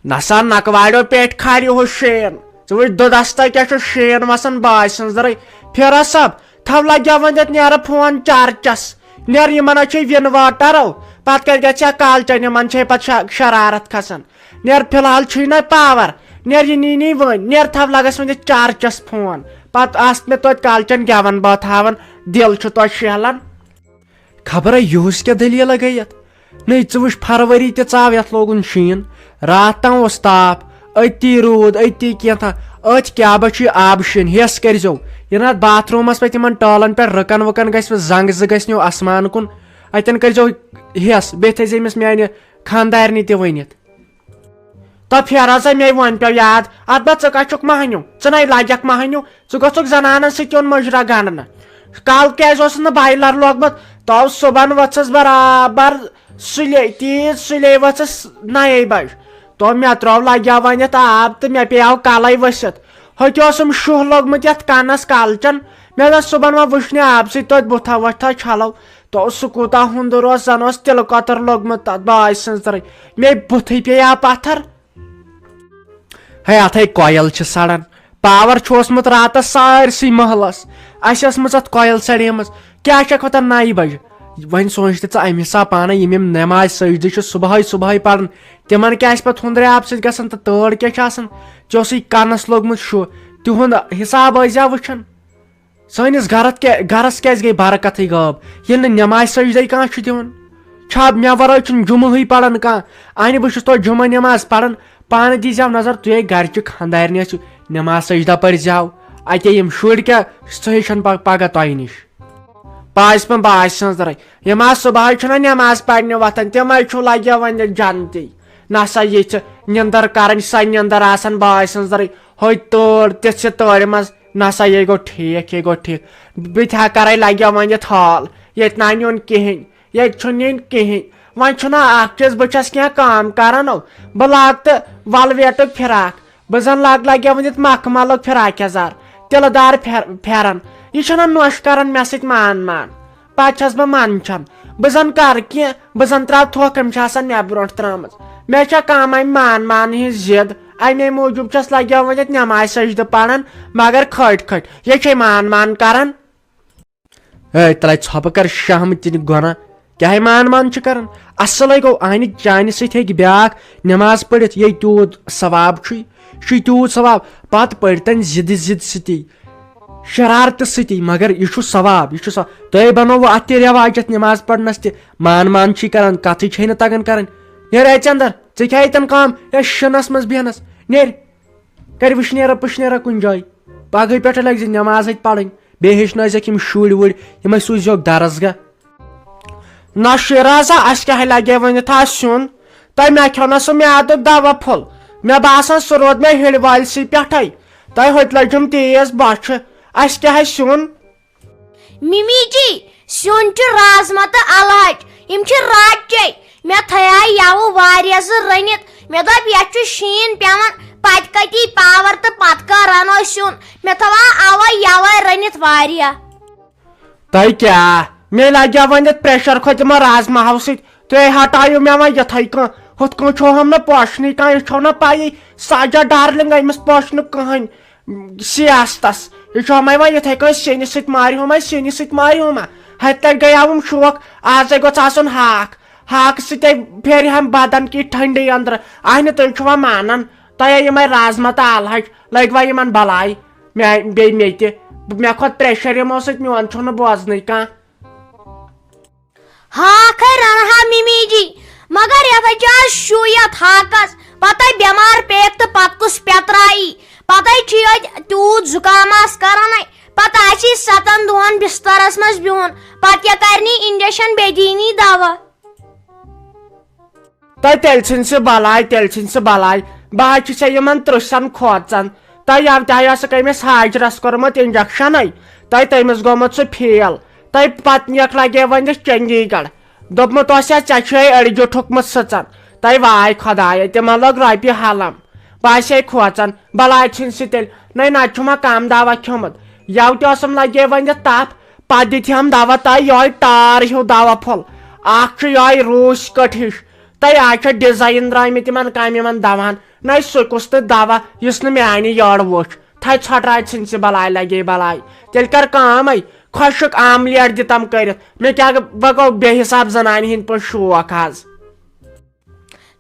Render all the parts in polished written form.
نسا نکواڑو پیٹ کھاری ہو شین ژٕ دودستا کیا شین وسان باے سن درے پھر سب تھو لگیا ون نیر فون چارجس نیر یمن ون واٹرو پتہ کت گژھِ کالچن یمن پتہ شرارت کھسان نیر فی الحال چھ نا پاور نیر یہ نی ون نیر تھو لگس ون چارجس فون پتہ آس مے توتہِ کالچن گیون بات ہاون دل چھ توتہِ شہلان خبر یہس کیا دلیل گئی نئی ژٕ وٕچھ فروری تہِ ژاو یتھ لوگُن شیٖن رات تام اوس تاپھ أتی روٗد أتی کینٛژھا أتھۍ کیٛابس چھُ آبہٕ شیٖن ہیس کٔرزیو یہِ نہ باتھ روٗمس پٮ۪ٹھ یِمن ٹٲلن پٮ۪ٹھ رٕکن وٕکن گژھِ زنٛگ زٕ گژھنو آسمان کُن اتٮ۪ن کٔرزیو ہیس بیٚیہِ تھٲیزِ أمِس میانہِ خانٛدارنہِ تہِ ؤنِتھ تو پھیرا سا مے ون پیو یاد ات با ژٕ کتھ چھُکھ مہنیو ژٕ نَے لگکھ مہنیو ژٕ گوٚژھُکھ زنانن سۭتۍ یُن مُجرا گنڈنہٕ کال کیازِ اوسُس نہٕ بایلر لوگمُت تو صبحن ؤژھٕس برابر سُلے تیٖژ سُلے ؤژھٕس 9 بج تو مےٚ ترٛوو لگیا ونِتھ آب تہٕ مےٚ پیٚیو کلے ؤسِتھ ہوٚتہِ اوسُم شُہ لوگمُت یتھ کنس کالچن مےٚ دوٚپ صبحن وۄنۍ وٕچھنہِ آبہٕ سۭتۍ توتہِ بُتھا وۄتھا چھلو تو سُہ کوٗتاہ ہُنٛدُر اوس زن اوس تِلہٕ کۄتُر لوگمُت تتھ باے سٕنٛز ترٲے مے بُتھٕے پیٚیو پتھر ہے اتھے کویل چھ سڑان پاور چھُ اوسمُت راتس سارسٕے محلس اسہِ ٲسمٕژ اتھ کویل سڑیمٕژ کیاہ چھکھ وۄتھان 9 بجہِ وۄنۍ سوٗنچ تہٕ ژٕ امہِ حساب پانے یِم نٮ۪ماز سجدٕ چھِ صبحٲے پران تِمن کیاہ آسہِ پتہٕ ہُنٛدرِ آبہٕ سۭتۍ گژھان تہٕ تٲر کیاہ چھِ آسان ژےٚ اوسُے کنس لوگمُت شُہ تِہُنٛد حساب ٲسۍ زیا وٕچھان سٲنِس گرس کیازِ گٔے برکتھٕے غٲب ییٚلہِ نہٕ نٮ۪ماز سجدے کانٛہہ چھُ دِوان چھا مےٚ ورٲے چھُنہٕ جُمعہٕے پران کانٛہہ انہِ بہٕ چھُس توتہِ جُمعہ نٮ۪ماز پران پانہٕ دیٖزیو نظر تُہۍ گرچہِ خانٛدارنہِ ٲسِو نٮ۪ماز سجدہ پٔرزیو اتے یِم شُرۍ کیاہ سُہ ہیٚچھن پگاہ تۄہہِ نِش پاس پن باس سٕنٛز درے یِم صبحٲے چھُنہ نٮ۪ماز پرنہِ وۄتھان تِمے چھُ لگیا وۄنۍ جنتی نسا یژھِ نِندٕر کرٕنۍ سۄ نِندٕر آسان باے سٕنٛز درے ہوٚتہِ تٲر تِژھِ تٲرِ منٛز نسا یے گوٚو ٹھیٖک بہٕ تہِ ہا کرے لگیا ونِتھ حال ییٚتہِ نہ نیُن کہیٖنۍ ییٚتہِ چھُنہٕ نِنۍ کہیٖنۍ وۄنۍ چھُنہ اکھ چیٖز بہٕ چھس کینٛہہ کٲم کران بہٕ لاگہٕ تہٕ ولویٹُک فراک بہٕ زن لگیا ؤنِتھ مخملُک فراک یزار تِلہٕ دار پھیرن یہ چھُنہ نۄش کران مےٚ سۭتۍ مان پتہٕ چھس بہٕ منٛدچھان بہٕ زن کرٕ کینٛہہ بہٕ زن تراو تھوٚکھ أمۍ چھِ آسان مےٚ برونٛٹھ ترٲمٕژ مےٚ چھےٚ کم امہِ مان ہٕنٛز ضد امے موٗجوٗب چھس لگیا ؤنِتھ نٮ۪ماز سجدٕ پران مگر کھٔٹۍ یے چھے مان کران اے تلے ژھۄپہٕ کر شہمہٕ تہِ گۄناہ کیاہ مان چھِ کران اصلے گوٚو انہِ چانہِ سۭتۍ ہیٚکہِ بیاکھ نٮ۪ماز پٔرِتھ یے تیوٗت ثواب چھُے چھُے تیوٗت ثواب پتہٕ پٔرتن ضِدِ سۭتی شرارتہٕ سۭتی مگر یہِ چھُ ثواب تۄہہِ بنووُ اتھ تہِ رٮ۪واج یتھ نٮ۪ماز پرنس تہِ مان چھی کران کتھٕے چھے نہٕ تگان کرٕنۍ نیر اے ژندر ژےٚ کیٛاہ ییٚتٮ۪ن کٲم اے شِنس منٛز بیہنس نیر کر وٕشنیرا پٕشنیرا کُنہِ جایہِ پگہٕے پٮ۪ٹھٕ لگہِ زِ نٮ۪ماز اتہِ پرٕنۍ بیٚیہِ ہیٚچھنٲیزٮ۪کھ یِم شُرۍ وُرۍ یِمے سوٗزۍزیوکھ درسگاہ نہ شِرازا اسہِ کیٛاہ لگے ؤنِتھ سیُن تۄہہِ مےٚ کھیوٚو نہ سُہ میادُک دوا پھوٚل مےٚ باسان سُہ روٗد مےٚ ہِڑِ وٲلسٕے پٮ۪ٹھے تۄہہِ ہوٚتہِ لٔجِم تیز بۄچھِ اسہِ کیٛاہ سیُن ممی جی سیُن چھُ رازما تہٕ الہٕ ہچہِ یِم چھِ راتچے مےٚ تھایے یوٕ واریاہ زٕ رٔنِتھ مےٚ دوٚپ یتھ چھُ شیٖن پیوان پتہٕ کتی پاور تہٕ پتہٕ کر رنو سیُن مےٚ تھوو اوے یوے رٔنِتھ واریاہ تۄہہِ کیٛاہ مےٚ لگیا ؤنِتھ پریشر کھوٚت یِمو رازماہو سۭتۍ تُہۍ ہٹٲیِو مےٚ وۄنۍ یِتھٕے کٔنۍ ہُتھ کٔنۍ چھوہم نہٕ پوشنٕے کانٛہہ یہِ چھو نہ پیی ساجا ڈارلِنگ أمِس پوش نہٕ کٕہٕنۍ سیاستس یہِ چھومے وۄنۍ یِتھٕے کٔنۍ سِنِس سۭتۍ مارِہُما ہتہِ لٹہِ گٔیاوُم شوق آزے گوٚژھ آسُن ہاکہٕ سۭتۍ پھیرِ ہم بدن کی ٹھنڈی أنٛدرٕ نہٕ تُہۍ چھِوا مانان تۄہہِ یِمے رازما تہٕ الہٕ ہچہِ لٔگۍ وۄنۍ یِمن بلاے بیٚیہِ مےٚ تہِ مےٚ کھوٚت پریشر یِمو سۭتۍ میون چھُنہٕ بوزنٕے کانٛہہ ہاکھے رنہا ممی جی مگر یتھے چھُ آز شُہ یتھ ہاکس پتہٕ بٮ۪مار پیٚیَکھ تہٕ پتہٕ کُس پٮ۪ترایی پتہٕ چھُ ییٚتہِ تیوٗت زُکام کران پتہٕ آسی 7 دۄہن بسترس منٛز بِہُن پتہٕ کیٛاہ کرنی انجکشن بیٚیہِ دِنی دوا تیٚلہِ ژھٕنۍ سُہ بلاے بہٕ حظ چھُسے یِمن ترٕٛسن کھوژان تۄہہِ اوسُکھ أمِس ہاجرس کوٚرمُت انجکشنٕے تٔمِس گوٚمُت سُہ فیل پتہٕ نِیَکھ لگے ؤنِتھ چنڈی گڑھ دوٚپمُت اوسیا ژےٚ چھُے أڑجہِ ٹھُکمُت سٕژن واے خۄدایا تِمن لوگ رۄپیہِ حلم بہٕ آسے کھوژان بلاے ژھٕنۍ سُہ تیٚلہِ نتہٕ چھُ مےٚ کم دوا کھیوٚمُت یوٕ تہِ اوسُم لگے ؤنِتھ تپھ پتہٕ دِتِہم دوا ٹار ہیوٗ دوا پھوٚل اکھ چھُ یہوے روٗس کٔٹ ہِش تۄہہِ آز ڈِزاین درٛامٕتۍ تِمن کامہِ دواہن نہ سُہ کُس تہٕ دوا یُس نہٕ میانہِ یٔڑ وٕچھ تھے ژھۄٹراے ژھٕنۍ ژٕ بلاے لگے بلاے تیٚلہِ کر کٲم خۄشک آملیٹ دِتم کٔرِتھ مےٚ کیٛاہ بہٕ گوٚو بے حساب زنانہِ ہٕنٛدۍ پٲٹھۍ شوق حظ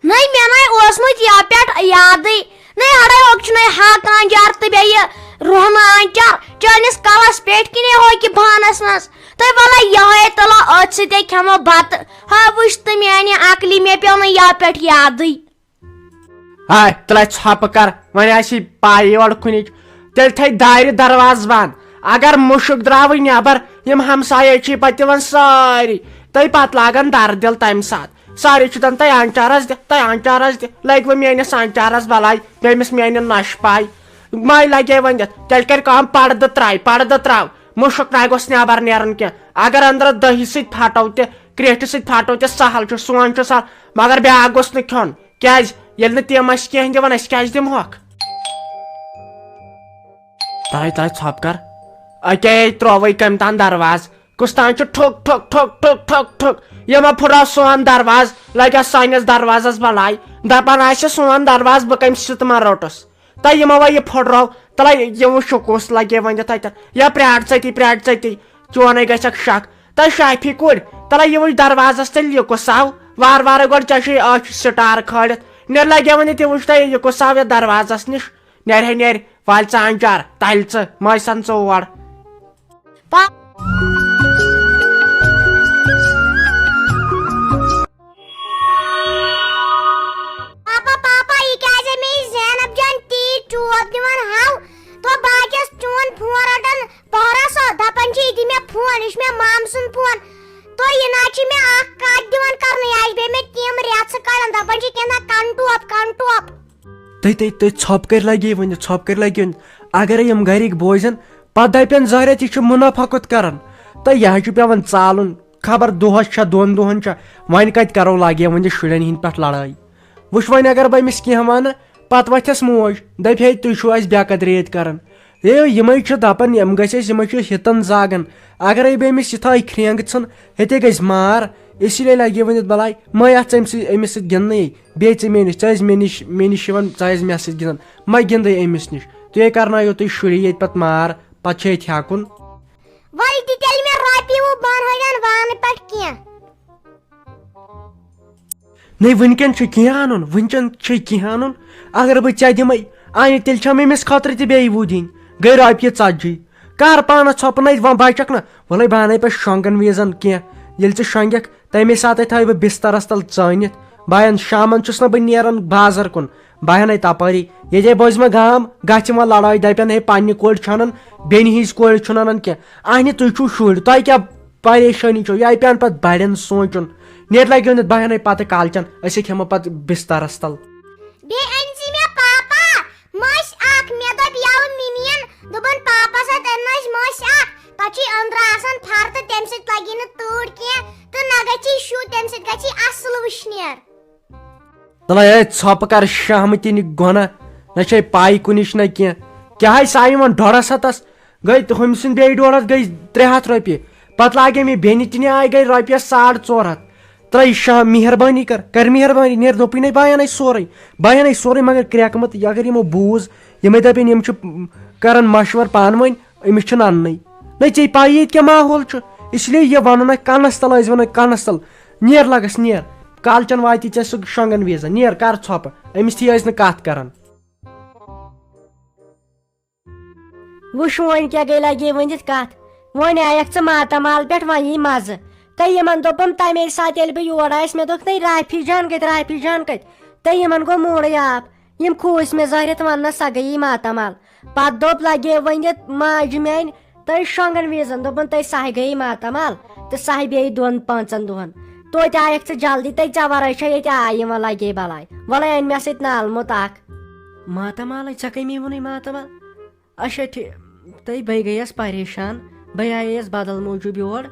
نٔے مےٚ نَے اوسمُت یا پٮ۪ٹھ یادٕے نٔے ہڑے ہوٚک چھُ نٔے ہاکہٕ آنچار تہٕ بیٚیہِ رۄہنہٕ آنچار چٲنِس کلس پٮ۪ٹھ کِنۍ ہوکہِ بانس منٛز تہٕ وَلے یِہوے تُلو أتھۍ سۭتے کھٮ۪مو بتہٕ ہا وٕچھ تہٕ میانہِ عقلہِ مےٚ پیوٚو نہٕ یا پٮ۪ٹھ یادٕے ہاے تُلے ژھۄپہٕ کر وۄنۍ آسی پاے یورٕ کُنِچ تیٚلہِ تھٲے دارِ درواز بنٛد اگر مُشُک درٛاوٕے نٮ۪بر یِم ہمسایے چھِ پتہٕ دِوان سٲری تہٕ پتہٕ لاگان دردِل تمہِ ساتہٕ ساری چھِ دپان تۄہہِ آنچارس دِ تۄہہِ آنچارس دِ لگوٕ میٲنِس آنچارس بلاے بیٚمِس میانہِ نۄشہِ پاے ماے لگے وۄنۍ دِتھ تیٚلہِ کرِ کٲم پردٕ تراو مُشُک نہ گوٚژھ نٮ۪بر نیرُن کینٛہہ اگر أنٛدرٕ دہی سۭتۍ پھٹو تہِ کرٛیٹھِ سۭتۍ پھٹو تہِ سہل چھُ سون چھُ سہل مگر بیاکھ گوٚژھ نہٕ کھیوٚن کیٛازِ ییٚلہِ نہٕ تِم ٲسۍ کینٛہہ دِوان أسۍ کیٛازِ دِمہوکھ تاے ژھۄپ کر اکے ترووے کمہِ تام درواز کُس تام چھُ ٹھُک ٹھُک ٹھُک ٹھُک ٹھُک ٹھُک یِمو پھُٹراو سون درواز لگیا سٲنِس دروازس بلاے دپان آسہِ سون درواز بہٕ کمہِ سِتمن روٚٹُس تہٕ یِمو وۄنۍ یہِ پھُٹرو تلے یہِ وٕچھ کُس لگے وۄنۍ دِتھ اتٮ۪ن یا پرٛاٹ ژٔتی چونے گژھکھ شک تہٕ شافی کُڑ تلے یہِ وٕچھ دروازس تیٚلہِ یہِ کُس آو وارٕ وارٕ گۄڈٕ ژےٚ چھُے أچھ سٹار کھٲلِتھ نیر لگے وۄنۍ تہِ وٕچھ تۄہہِ یہِ کُس آو یتھ دروازس نِش نیرِ والہِ ژٕ آنچار تلہِ ژٕ مٲسن ژور ژھۄپ کر لگے وۄنۍ اگرے یِم گرِکۍ بوزن پتہٕ دپن ظٲہرت یہِ چھُ مُنافقت کران تہٕ یہِ حظ چھُ پیوان ژالُن خبر دۄہس چھا دۄن دۄہن چھا وۄنۍ کتہِ کرو لاگے وۄنۍ شُرٮ۪ن ہِنٛدۍ پٮ۪ٹھ لڑٲے وٕچھ وۄنۍ اگر بہٕ أمِس کینٛہہ ونہٕ پتہٕ وتھٮ۪س موج دپہِ ہے تُہۍ چھِو اسہِ بے قدریت کران یِمے چھِ دپان یِم گژھِ اسہِ یِمے چھِ ہِتن زاگان اگرے بہٕ أمِس یہِ تھایہِ کھرٛینٛگ ژھٕن ہیٚتے گژھِ مار اسی لیے لگے ؤنِتھ بلاے مے اتھ ژٕ أمِس سۭتۍ گِنٛدنٕے بیٚیہِ ژٕ مےٚ نِش ژٕ ٲسۍ مےٚ نِش یِوان ژٕ ٲسۍ مےٚ سۭتۍ گِنٛدان مہ گِنٛدٕے أمِس نِش تُہۍ کرنٲیو تُہۍ شُرۍ ییٚتہِ پتہٕ مار پتہٕ چھُ ییٚتہِ ہٮ۪کُن نٔے وٕنکٮ۪ن چھُ کینٛہہ انُن اگر بہٕ ژےٚ دِمے انہِ تیٚلہِ چھم أمِس خٲطرٕ تہِ بیٚیہِ وُہ دِنۍ گٔے رۄپیہِ 40 کر پانس ژھۄپہٕ وۄنۍ بچکھ نہ وۄنۍ بہٕ انَے پتہٕ شۄنٛگن وِزن کینٛہہ ییٚلہِ ژٕ شۄنٛگکھ تمے ساتہٕ تھاوٕ بہٕ بسترس تل ژٲنِتھ بہٕ شامن چھُس نہٕ بہٕ نیران بازر کُن بہٕ انَے تپٲری ییٚتے بوزِ مےٚ گام گژھِ وۄنۍ لڑٲے دپن ہے پننہِ کورِ چھُ انان بیٚنہِ ہِنٛز کورِ چھُنہٕ انان کینٛہہ انہِ تُہۍ چھُو شُرۍ تۄہہِ کیٛاہ پریشٲنی چھو یہِ پیٚن پتہٕ بڑٮ۪ن سونٛچُن نیرِ لگہِ ؤنِتھ بہٕ انَے پتہٕ کالچن أسۍ کھٮ۪مو پتہٕ بسترس تل ژھۄپہٕ کر شہمتِنہِ گۄنہ نہ چھے پاے کُنِچ نہ کینٛہہ کیٛاہ سا یِوان 150 گٔے ہُمہِ سٕنٛدۍ بیٚیہِ 150 گٔے 300 رۄپیہِ پتہٕ لاگے مےٚ بیٚنہِ تہِ آیہِ گٔے رۄپیس 450 ترٛٲے شام مہربٲنی کر مہربٲنی نیر دوٚپُے نَے بہٕ اَنَے سورُے مگر کرٛٮ۪کہٕ مت اگر یِمو بوٗز یِمے دپن یِم چھِ کران مشور پانہٕ ؤنۍ أمِس چھُنہٕ اَننٕے نَے ژےٚ پایی ییٚتہِ کیٛاہ ماحول چھُ اس لیے یہِ ونُن کنس تل ٲسۍ ونان کنس تل نیر لگس نیر کالچن واتی ژےٚ سُہ شۄنٛگن وِزن نیر کر ژھۄپہٕ أمِس تھی ٲسۍ نہٕ کتھ کران وٕچھ وۄنۍ کیٛاہ گٔے لگے ؤنِتھ کتھ وۄنۍ آیکھ ژٕ ماتامال پٮ۪ٹھ وۄنۍ یی مزٕ تہٕ یِمن دوٚپُم تمے ساتہٕ ییٚلہِ بہٕ یور آیس مےٚ دوٚپ نَے رافی جان کتہِ تہٕ یِمن گوٚو موٗڈٕے آف یِم کھوٗژۍ مےٚ ظٲہرت وننس سۄ گٔیی ماتامال پتہٕ دوٚپ لگے ؤنِتھ ماجہِ میانہِ تہٕ شۄنٛگن وِزن دوٚپُن تہٕ سۄ گٔیی ماتامال تہٕ سۄ بیٚیہِ 2-5 دۄہن توتہِ آیکھ ژٕ جلدی تہٕ ژےٚ ورٲے چھےٚ ییٚتہِ آیہِ وۄنۍ لگے بلاے وَلے أنۍ مےٚ سۭتۍ نالمُت اکھ ماتامالے ژےٚ کٔمۍ ووٚنُے ماتامال اچھا ٹھیٖک تہٕ بہٕ گٔیس پریشان بہٕ آییس بدل موٗجوٗب یور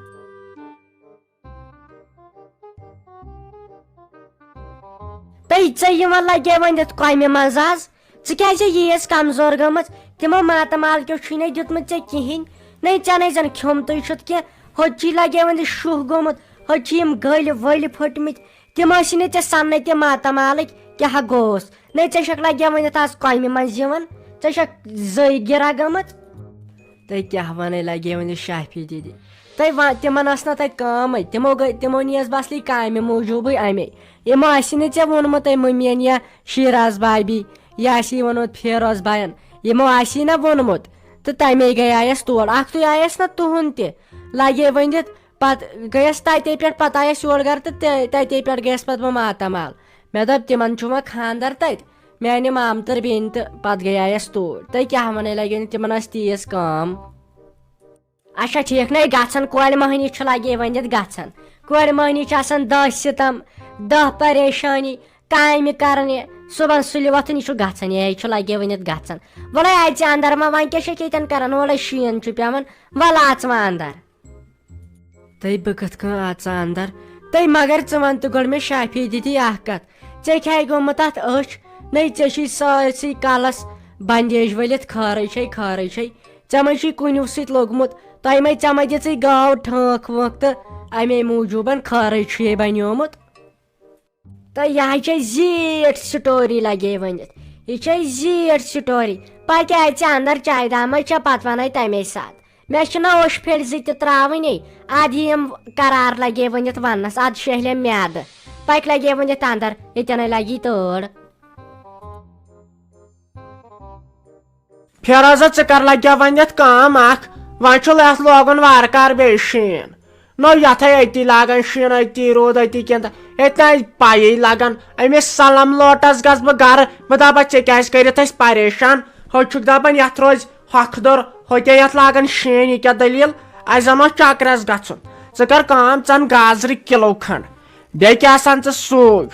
تہٕ ژےٚ یِوان لگے ؤنِتھ کۄمہِ منٛز آز ژٕ کیٛازِ ییٖیس کمزور گٔمٕژ تِمو ماتامال کیو چھُے نہٕ دیُتمُت ژےٚ کِہینۍ نَے ژےٚ نَے زن کھیوٚمتُے چھُتھ کینٛہہ ہوٚتہِ چھی لگے ؤنِتھ شُہ گوٚمُت ہوٚتہِ چھِ یِم گٔلۍ ؤلۍ پھٔٹمٕتۍ تم ٲسی نہٕ ژےٚ سننے تہِ ماتامالٕکۍ کیٛاہ گوس نَے ژےٚ چھکھ لگیا ؤنِتھ آز کۄمہِ منٛز یِوان ژےٚ چھکھ زٔے گِرا گٔمٕژ تُہۍ کیٛاہ وَنٕے لگے ؤنِتھ شافی دیدی تِمن ٲس نہ تَتہِ کٲمٕے تِمو نِیَس بہٕ اصلی کامہِ موٗجوٗبٕے اَمے یِمو آسی نہٕ ژےٚ ووٚنمُت مٔمِین یا شیٖراز بھابی یا آسی ووٚنمُت فیروز بھین یِمو آسی نہ ووٚنمُت تہٕ تَمے گٔیایس تور اکھتُے آیس نہ تُہُنٛد تہِ لگے ؤنِتھ پتہٕ گٔیس تتے پٮ۪ٹھ پتہٕ آیس یور گرٕ تہٕ تتے پٮ۪ٹھ گٔیس پتہٕ بہٕ ماتامال مےٚ دوٚپ تِمن چھُ وۄنۍ خانٛدر تتہِ میانہِ مامتٕر بیٚنہِ تہٕ پتہٕ گٔیایس توٗرۍ تُہۍ کیٛاہ وَنٕے لگے نہٕ تِمن ٲس تیٖژ کٲم اچھا ٹھیٖک نَے گژھان کورِ مٔہنی چھُ لگے ؤنِتھ گژھان کورِ مٔہنی چھِ آسان 10 سِتم 10 پریشٲنی کامہِ کرنہِ صبحن سُلہِ وۄتھُن یہِ چھُ گژھان یہِ چھُ لگے ؤنِتھ گژھان وَلے اَژِ اندر ما وۄنۍ کیٛاہ چھکھ ییٚتٮ۪ن کران وَلے شیٖن چھُ پیٚوان وَلہٕ اژ وۄنۍ اندر تُہۍ بہٕ کِتھ کٔنۍ اژا اندر تُہۍ مگر ژٕ وَن تہٕ گۄڈٕ مےٚ شافی دیدی اکھ کتھ ژےٚ کیٛاہ گوٚمُت اتھ أچھ نَے ژےٚ چھُے سٲرسٕے کلس بنڈیج ؤلِتھ خٲرٕے چھے ژےٚ ما چھُے کُنیُک سۭتۍ لوٚگمُت ژےٚ ما دِژٕے گاو ٹھٲنٛکھ وٲنٛکھ تہٕ امے موٗجوٗبن خٲرٕے چھُ یے بنیومُت تہٕ یہِ حظ چھے زیٖٹھ سٹوری لگے ؤنِتھ یہِ چھے زیٖٹھ سٹوری پتہٕ اژِ اندر چایہِ دامے چھےٚ پتہٕ ونے تمے ساتہٕ مےٚ چھِنہ اوٚش پھیٚرِ زٕ تہِ تراوٕنی ادٕ یِم قرار لگے ؤنِتھ وننس ادٕ شہلیم میادٕ پکہِ لگے ؤنِتھ اندر ییٚتٮ۪نٕے لگی تٲر فیروزا ژٕ کر لگیا ونِتھ کٲم اکھ وۄنۍ چھُ یتھ لوگُن وارٕ کار بیٚیہِ شیٖن نو یتھے أتی لاگان شیٖن أتی روٗد أتی کینٛہہ ییٚتہِ نہ پایی لگان أمِس سلم لوٹس گژھ بہٕ گرٕ بہٕ دپس ژےٚ کیٛازِ کٔرِتھ أسۍ پریشان ہُہ چھُکھ دپان یتھ روزِ ہۄکھٕ ہوٚتے یتھ لاگان شیٖن یہِ کیٛاہ دٔلیٖل اسہِ زن اوس چکرس گژھُن ژٕ کر کٲم ژٕ ان گازرِ کِلوٗ کھنڈ بیٚیہِ کیٛاہ آسان ژٕ سوٗج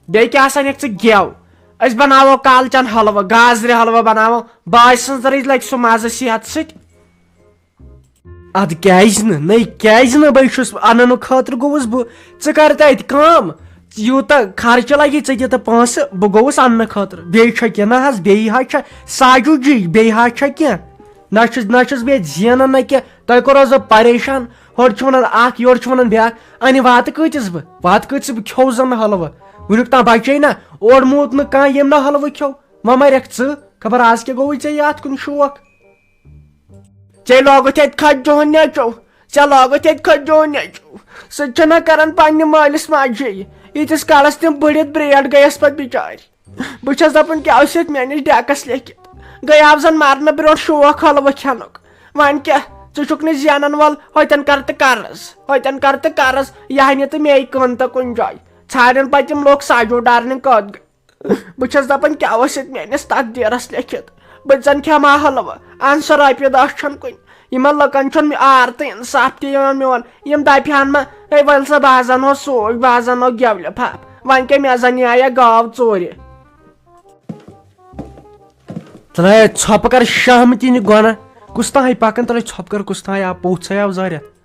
بیٚیہِ کیٛاہ آسان یکھ ژٕ گٮ۪و أسۍ بناوو کالچن حلوٕ گازرِ حلوٕ بناوو باے سٕنٛز لگہِ سُہ مزٕ صحت سۭتۍ ادٕ کیٛازِ نہٕ نَے کیٛازِ نہٕ بے چھُس اننہٕ خٲطرٕ گوٚوُس بہٕ ژٕ کر تتہِ کٲم یوٗتاہ خرچہٕ لگی ژٕ دِتہٕ پونٛسہٕ بہٕ گوٚوُس اننہٕ خٲطرٕ بیٚیہِ چھےٚ کینٛہہ نہ حظ بیٚیہِ حظ چھےٚ ساجوٗ جی بیٚیہِ حظ چھےٚ کینٛہہ نہ چھُس بہٕ ییٚتہِ زینان نہ کینٛہہ تۄہہِ کوٚروس بہٕ پریشان ہورٕ چھُ ونان اکھ یورٕ چھُ ونان بیاکھ انہِ واتہٕ کۭتِس بہٕ کھیوٚو زن نہٕ حلوٕ وُنیُک تام بچے نہ اورٕ موٗد نہٕ کانٛہہ ییٚمۍ نہٕ حلوٕ کھیوٚو وۄنۍ مریکھ ژٕ خبر آز کیٛاہ گوٚوُے ژےٚ یتھ کُن شوق ژےٚ لوگُتھ ییٚتہِ کھجہون نیچو سُہ تہِ چھُنہ کران پننہِ مٲلِس ماجہِ ییٖتِس کالس تِم بٔڑِتھ برٛیڈ گٔیس پتہٕ بِچارِ بہٕ چھس دپان کیٛاہ اوس یتھ میٲنِس ڈیکس لیکھِتھ گٔیاو زن مرنہٕ برونٛٹھ شوق حلوٕ کھٮ۪نُک وۄنۍ کیٛاہ ژٕ چھُکھ نہٕ زینان وول ہوتٮ۪ن کر تہٕ قرض یہِ ہنہِ تہٕ مے کٕن تہٕ کُنہِ جایہِ ژھانڈن پتہٕ تِم لوگ ساجوٗ ڈارنہِ کوٚت گٔے بہٕ چھس دپان کیٛاہ اوس یتھ میٲنِس تقدیٖرس لیکھِتھ بہٕ زن کھٮ۪مہٕ ہا حلوٕ ان سا رۄپیہِ 10 چھنہٕ کُنہِ یِمن لُکن چھُنہٕ آر تہٕ انصاف تہِ یِوان میون یِم دپہِ ہن ما ہے ول سا بہٕ حظ انہو سوٗج بہٕ حظ انہو گٮ۪و لِفاف وۄنۍ کیٛاہ مےٚ زن نِیایا گاو ژوٗرِ ژھۄپہٕ کر شہمتی نہِ گۄنہ کُس تانۍ پکان ژھۄپہٕ کر کُس تانۍ آو پوٚژھ آو زٲرِتھ